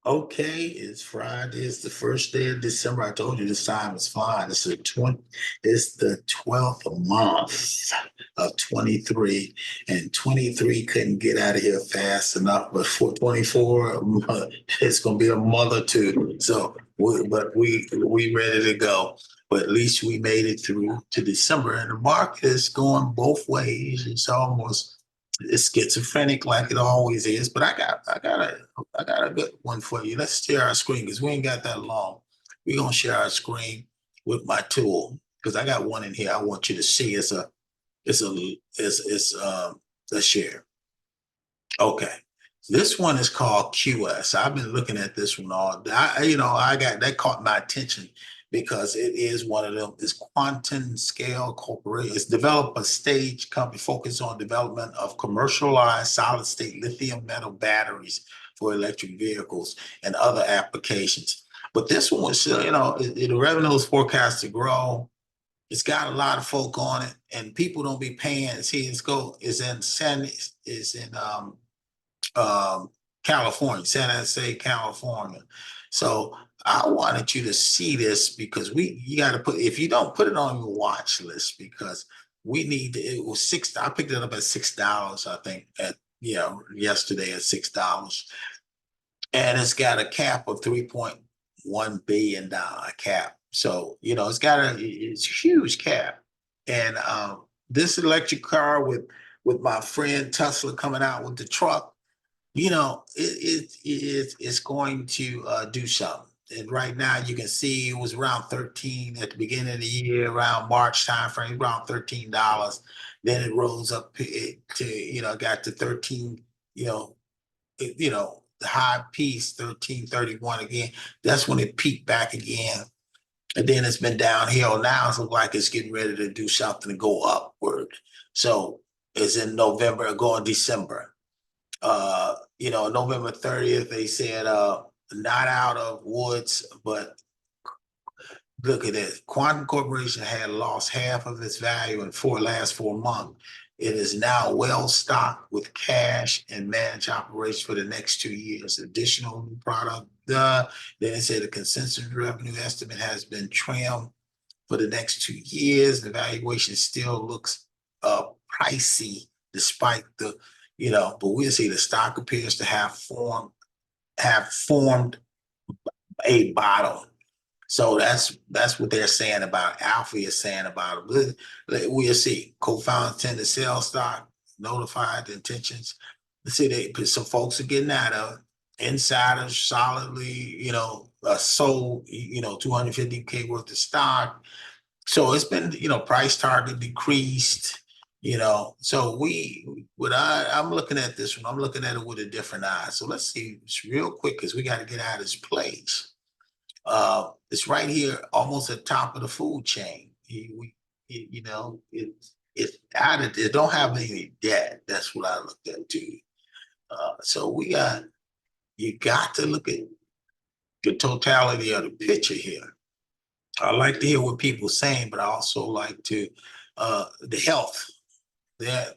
Okay, it's Friday. It's the first day of December. I told you this time is flying. It's the 12th month of 23, and 23 couldn't get out of here fast enough. But for 24, it's gonna be a mother too. But we ready to go. But at least we made it through to December, and the market is going both ways. It's schizophrenic like it always is. But I got a good one for you. Let's share our screen because we ain't got that long. We're gonna share our screen with my tool because I got one in here. I want you to see. It's a share. Okay. This one is called QS. I've been looking at this one I got that caught my attention because it is one of them. It's Quantum Scale Corporation. It's developed a stage company focused on development of commercialized solid state lithium metal batteries for electric vehicles and other applications. But this one was, the revenue is forecast to grow. It's got a lot of folk on it, and people don't be paying. See, is in California, San Jose, California. So I wanted you to see this because you got to put if you don't put it on your watch list because we need it was I picked it up at $6, I think, at yesterday at $6. And it's got a cap of $3.1 billion cap. So, it's a huge cap. And this electric car with my friend Tesla coming out with the truck, it's going to do something. And right now, you can see it was around 13 at the beginning of the year, around March timeframe, around $13. Then it rose up got to 13. The high piece 1331 again. That's when it peaked back again. And then it's been downhill now. It looks like it's getting ready to do something to go upward. So it's in November, going December. November 30th, they said not out of woods, but look at this. Quantum Corporation had lost half of its value in last 4 months. It is now well stocked with cash and managed operations for the next 2 years. Additional new product. Then it said the consensus revenue estimate has been trimmed for the next 2 years. The valuation still looks pricey despite but we'll see the stock appears to have formed a bottom. So that's what they're saying about Alpha is saying about it. We'll see. Co-founders tend to sell stock, notified the intentions. Let's see, some folks are getting out of it. Insiders solidly, sold, 250K worth of stock. So it's been, price target decreased, So I'm looking at this one. I'm looking at it with a different eye. So let's see, it's real quick because we got to get out of this place. It's right here, almost at the top of the food chain. It's added. It don't have any debt. That's what I looked at too. So you got to look at the totality of the picture here. I like to hear what people are saying, but I also like to the health.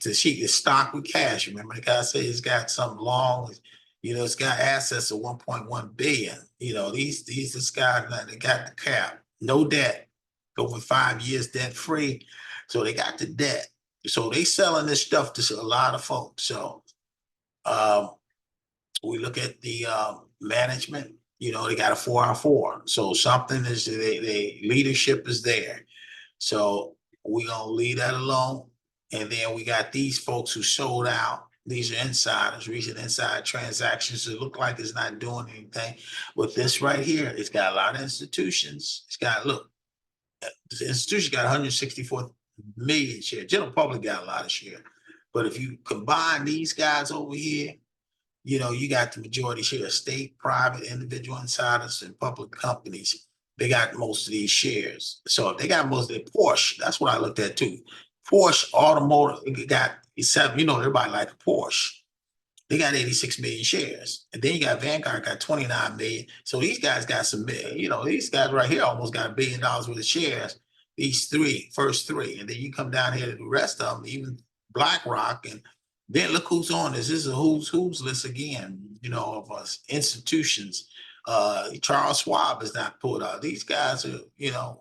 To sheet is stock with cash. Remember, the guy said he's got some long, it's got assets of 1.1 billion. This guy, they got the cap, no debt, over 5 years debt free. So they got the debt. So they selling this stuff to a lot of folks. So um, we look at the management. They got a 4 out of 4. So something is they leadership is there. So we gonna leave that alone. And then we got these folks who sold out. These are insiders, recent inside transactions. It look like it's not doing anything. With this right here, it's got a lot of institutions. The institution got 164 million shares. General public got a lot of shares. But if you combine these guys over here, you got the majority share, state, private, individual insiders, and public companies. They got most of these shares. So if they got most of the Porsche, that's what I looked at too. Porsche Automotive got everybody like a Porsche. They got 86 million shares. And then you got Vanguard got 29 million. So these guys got these guys right here almost got $1 billion worth of shares. These first three. And then you come down here to the rest of them, even BlackRock. And then look who's on this. This is a who's list again. of us institutions. Charles Schwab is not pulled out. These guys are,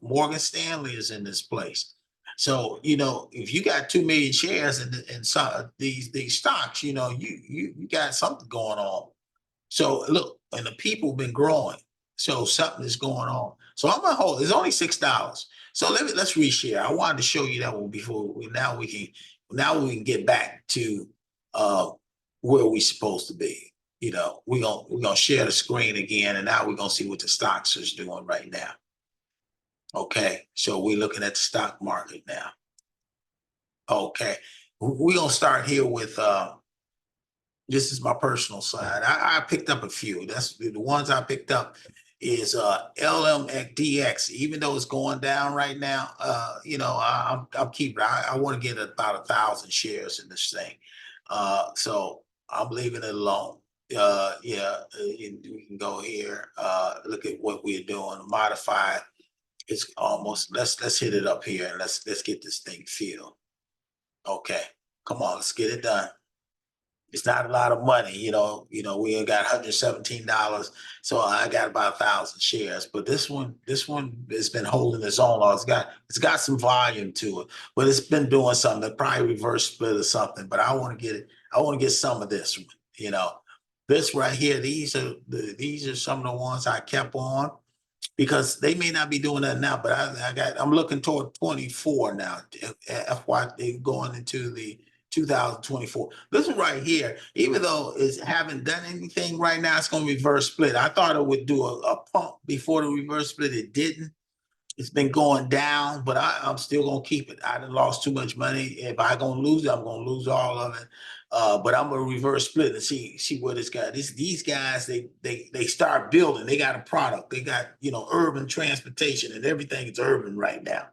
Morgan Stanley is in this place. So, if you got 2 million shares in some these stocks, you got something going on. So look, and the people have been growing. So something is going on. So I'm gonna hold. It's only $6. So let's reshare. I wanted to show you that one before. Now we can get back to uh, where we supposed to be. We're gonna share the screen again, and now we're gonna see what the stocks is doing right now. Okay, so we're looking at the stock market now. Okay, we're gonna start here with this is my personal side. I picked up a few. That's the ones I picked up is LMDX. Even though it's going down right now, I'm keeping. I want to get about 1,000 shares in this thing, so I'm leaving it alone. We can go here. Look at what we're doing. Modify. It's almost. Let's hit it up here and let's get this thing filled. Okay, come on, let's get it done. It's not a lot of money, we got $117. So I got about 1,000 shares. But this one has been holding its own. It's got some volume to it, but it's been doing something, probably reverse split or something. But I want to get it, I want to get some of this one, This right here, these are some of the ones I kept on because they may not be doing that now, but I'm looking toward 24 now, FY going into the 2024. This one right here, even though it haven't done anything right now, it's going to reverse split. I thought it would do a pump before the reverse split. It didn't. It's been going down, but I'm still gonna keep it. I done lost too much money. If I gonna lose it, I'm gonna lose all of it. But I'm gonna reverse split and see where this guy. These guys they start building. They got a product. They got urban transportation and everything is urban right now.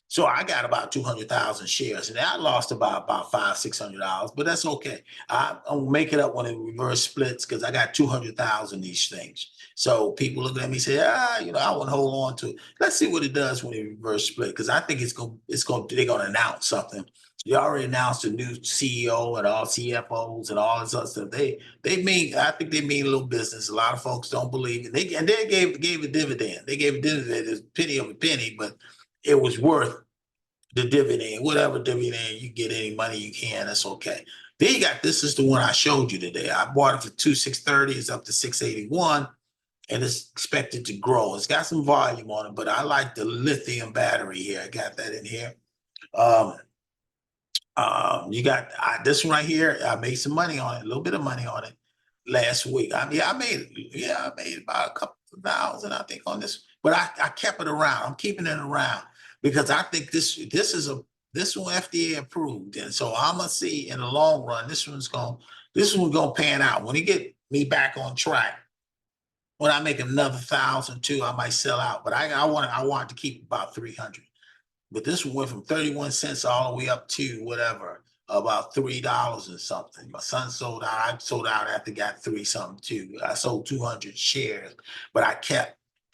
So I got about 200,000 shares, and I lost about $500-600, but that's okay. I'll make it up when it reverse splits because I got 200,000 these things. So people look at me and say, I want to hold on to it. Let's see what it does when it reverse split because I think they're gonna announce something. They already announced a new CEO and all CFOs and all this other stuff. I think they mean a little business. A lot of folks don't believe it. They gave a dividend. They gave a dividend, a penny of a penny, but it was worth the dividend, whatever dividend you get, any money you can, that's okay. Then you got, this is the one I showed you today. I bought it for 630. It's up to 681, and it's expected to grow. It's got some volume on it, but I like the lithium battery here. I got that in here. You got this one right here. I made some money on it, a little bit of money on it last week. I made about a couple of thousand, I think, on this, but I kept it around. I'm keeping it around because I think this one FDA approved, and so I'm gonna see in the long run this one's gonna pan out. When you get me back on track, when I make another 1,000 too, I might sell out. But I want to keep about 300. But this one went from 31 cents all the way up to whatever, about $3 or something. My son sold out. I sold out after got 3 something too. I sold 200 shares, but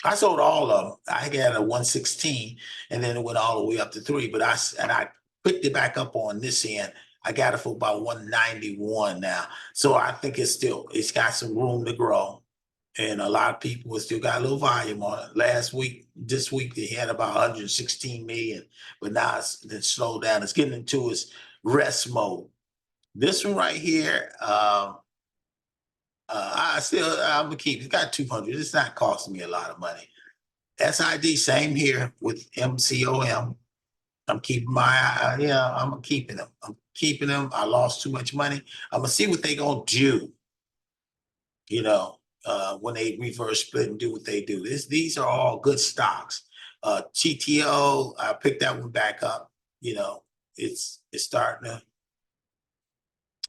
I sold all of them. I got a 116 and then it went all the way up to 3. But I picked it back up on this end. I got it for about 191 now. So I think it's got some room to grow. And a lot of people still got a little volume on it. This week, they had about 116 million, but now it's slowed down. It's getting into its rest mode. This one right here, I'm gonna keep. It's got 200. It's not costing me a lot of money. SID, same here with MCOM. I'm keeping I'm keeping them. I'm keeping them. I lost too much money. I'm gonna see what they gonna do. When they reverse split and do what they do. These are all good stocks. TTO, I picked that one back up. It's starting to.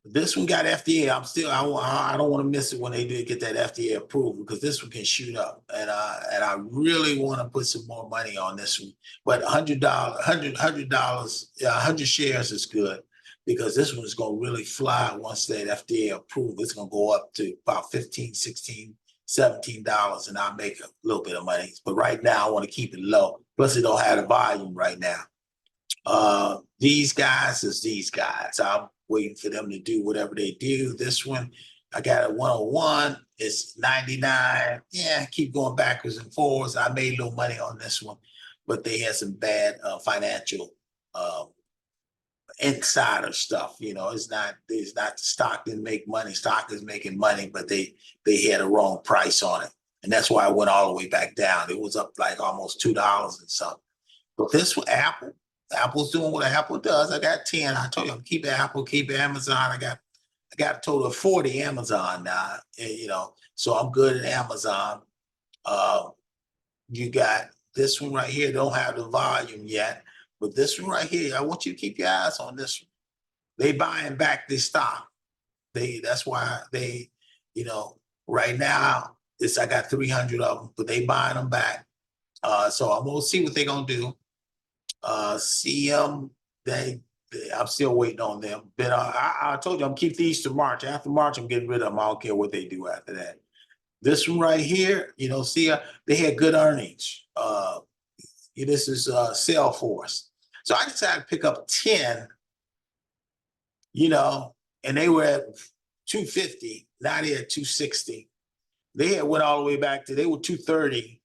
This one got FDA. I don't want to miss it when they do get that FDA approval because this one can shoot up, and I really want to put some more money on this one. But $100, 100 shares is good because this one is going to really fly once that FDA approval. It's going to go up to about 15, 16, $17, and I'll make a little bit of money. But right now, I want to keep it low. Plus, it don't have the volume right now. These guys is these guys. I'm waiting for them to do whatever they do. This one, I got a 101, it's 99. Yeah, keep going backwards and forwards. I made a little money on this one, but they had some bad financial uh, insider stuff. It's not the stock didn't make money. Stock is making money, but they had a wrong price on it. And that's why I went all the way back down. It was up like almost $2 and something. But this one, Apple's doing what Apple does. I got 10. I told you I'm keeping Apple, keeping Amazon. I got a total of 40 Amazon now. So I'm good at Amazon. Uh, you got this one right here, don't have the volume yet, but this one right here, I want you to keep your eyes on this one. They buying back this stock. That's why you know, right now, I got 300 of them, but they buying them back. So I'm gonna see what they're gonna do. CM, I'm still waiting on them. But I told you I'm keep these to March. After March, I'm getting rid of them. I don't care what they do after that. This one right here, see, they had good earnings. This is Salesforce. So I decided to pick up 10, and they were at 250. Now they're at 260. They had went all the way back they were 230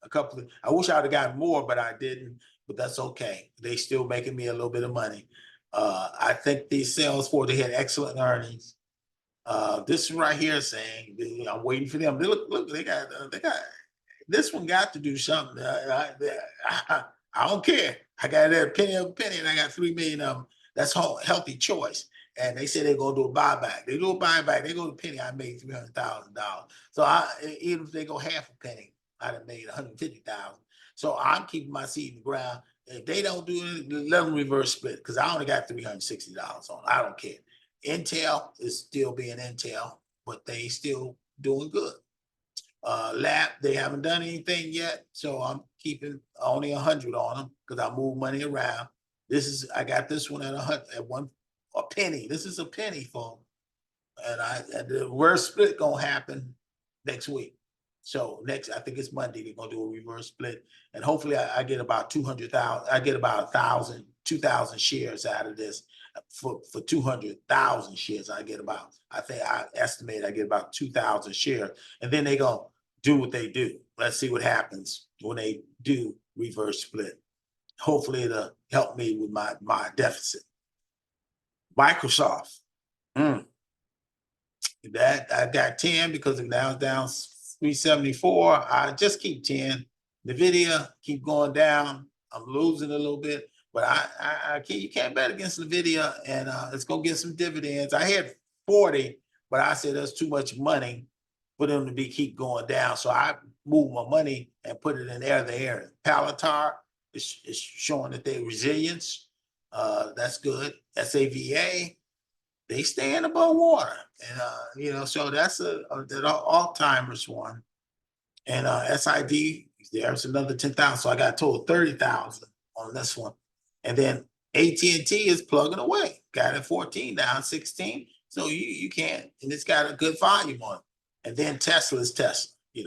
I wish I'd have gotten more, but I didn't. But that's okay. They still making me a little bit of money. I think these Salesforce, they had excellent earnings. This right here saying, I'm waiting for them. Look, they got this one got to do something. I don't care. I got that penny of a penny, and I got 3 million of them. That's healthy choice. And they said they're gonna do a buyback. They do a buyback. They go to penny. I made $300,000. So even if they go half a penny, I'd have made 150,000. So I'm keeping my seed in the ground. If they don't do it, let them reverse split because I only got $360 on. I don't care. Intel is still being Intel, but they still doing good. Lab, they haven't done anything yet, so I'm keeping only 100 on them because I move money around. I got this one at a penny. This is a penny for them, and the reverse split gonna happen next week. So I think it's Monday, they're gonna do a reverse split, and hopefully I get about 200,000. I get about 1,000, 2,000 shares out of this. For 200,000 shares, I estimate I get about 2,000 shares, and then they gonna do what they do. Let's see what happens when they do reverse split. Hopefully it'll help me with my deficit. Microsoft. Mm. That I got 10 because now it's down 374. I just keep 10. Nvidia keep going down. I'm losing a little bit, but you can't bet against Nvidia, and it's gonna get some dividends. I had 40, but I said that's too much money for them to keep going down. So I moved my money and put it in the other area. Palatar is showing that they're resilience. That's good. SAVA, they stand above water. And so that's an all-timers one. And SID, there's another 10,000. So I got a total of 30,000 on this one. And then AT&T is plugging away. Got it 14 down, 16. So you can't, and it's got a good volume on it. And then Tesla's Tesla. You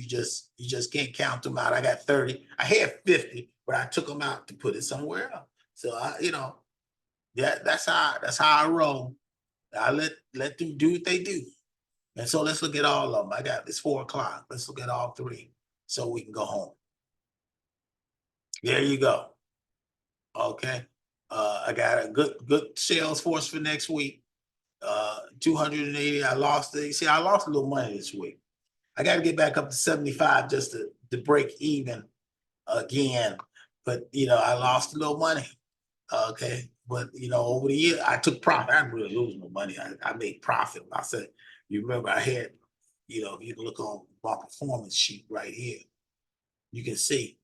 just can't count them out. I got 30. I had 50, but I took them out to put it somewhere else. So that's how I roll. I let them do what they do. And so let's look at all of them. It's 4 o'clock. Let's look at all three so we can go home. There you go. Okay. I got a good sales force for next week. 280. I lost it. See, I lost a little money this week. I got to get back up to 75 just to break even again. But I lost a little money. Okay. But over the year, I took profit. I didn't really lose no money. I made profit. I said, you remember I had, if you look on my performance sheet right here, you can see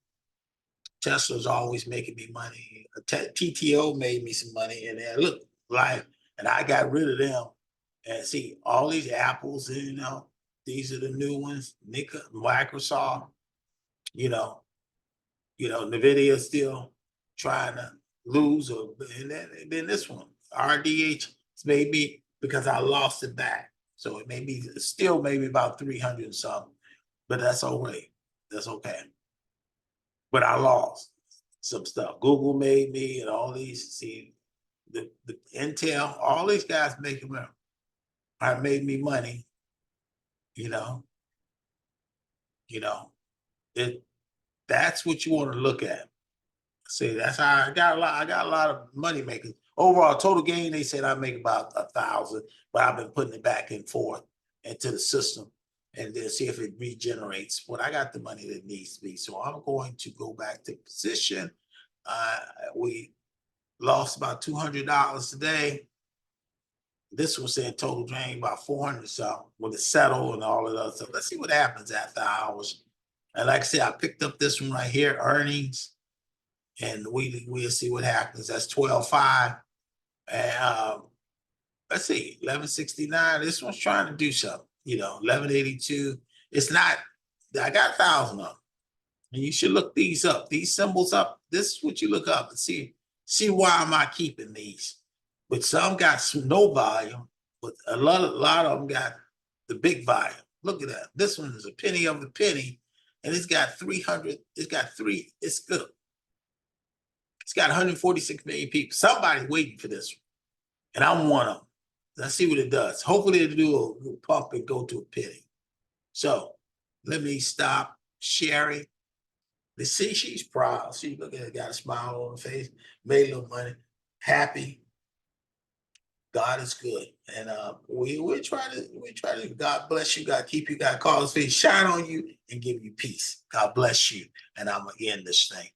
Tesla's always making me money. TTO made me some money, and then look, and I got rid of them. And see, all these apples, these are the new ones. Microsoft, you know, Nvidia is still trying to lose, and then this one, RDH, it's maybe because I lost it back. So it may be still maybe about 300 and something, but that's all right. That's okay. But I lost some stuff. Google made me, and all these, see, the Intel, all these guys making money. I made me money, you know, you know, it that's what you want to look at. See, that's how I got a lot of money making. Overall total gain, they said I make about 1,000, but I've been putting it back and forth into the system and then see if it regenerates. But I got the money that needs to be. So I'm going to go back to position. Uh, we lost about $200 today. This one said total drain about 400 something with it settle and all of that. So let's see what happens after hours. And like I said, I picked up this one right here, earnings, and we'll see what happens. That's 12.5. And let's see, 11.69. This one's trying to do something, 11.82. It's not, I got 1,000 of them. And you should look these up, these symbols up. This is what you look up and see why am I keeping these. But some got no volume, but a lot of them got the big volume. Look at that. This one is a penny of the penny, and it's got 300. It's got three. It's good. It's got 146 million people. Somebody's waiting for this one, and I'm one of them. Let's see what it does. Hopefully, it'll do a pump and go to a penny. So let me stop sharing. Let's see, she's proud. See, look at her, got a smile on her face, made a little money, happy. God is good. And we try to God bless you, God keep you, God call his face, shine on you, and give you peace. God bless you. And I'm gonna end this thing.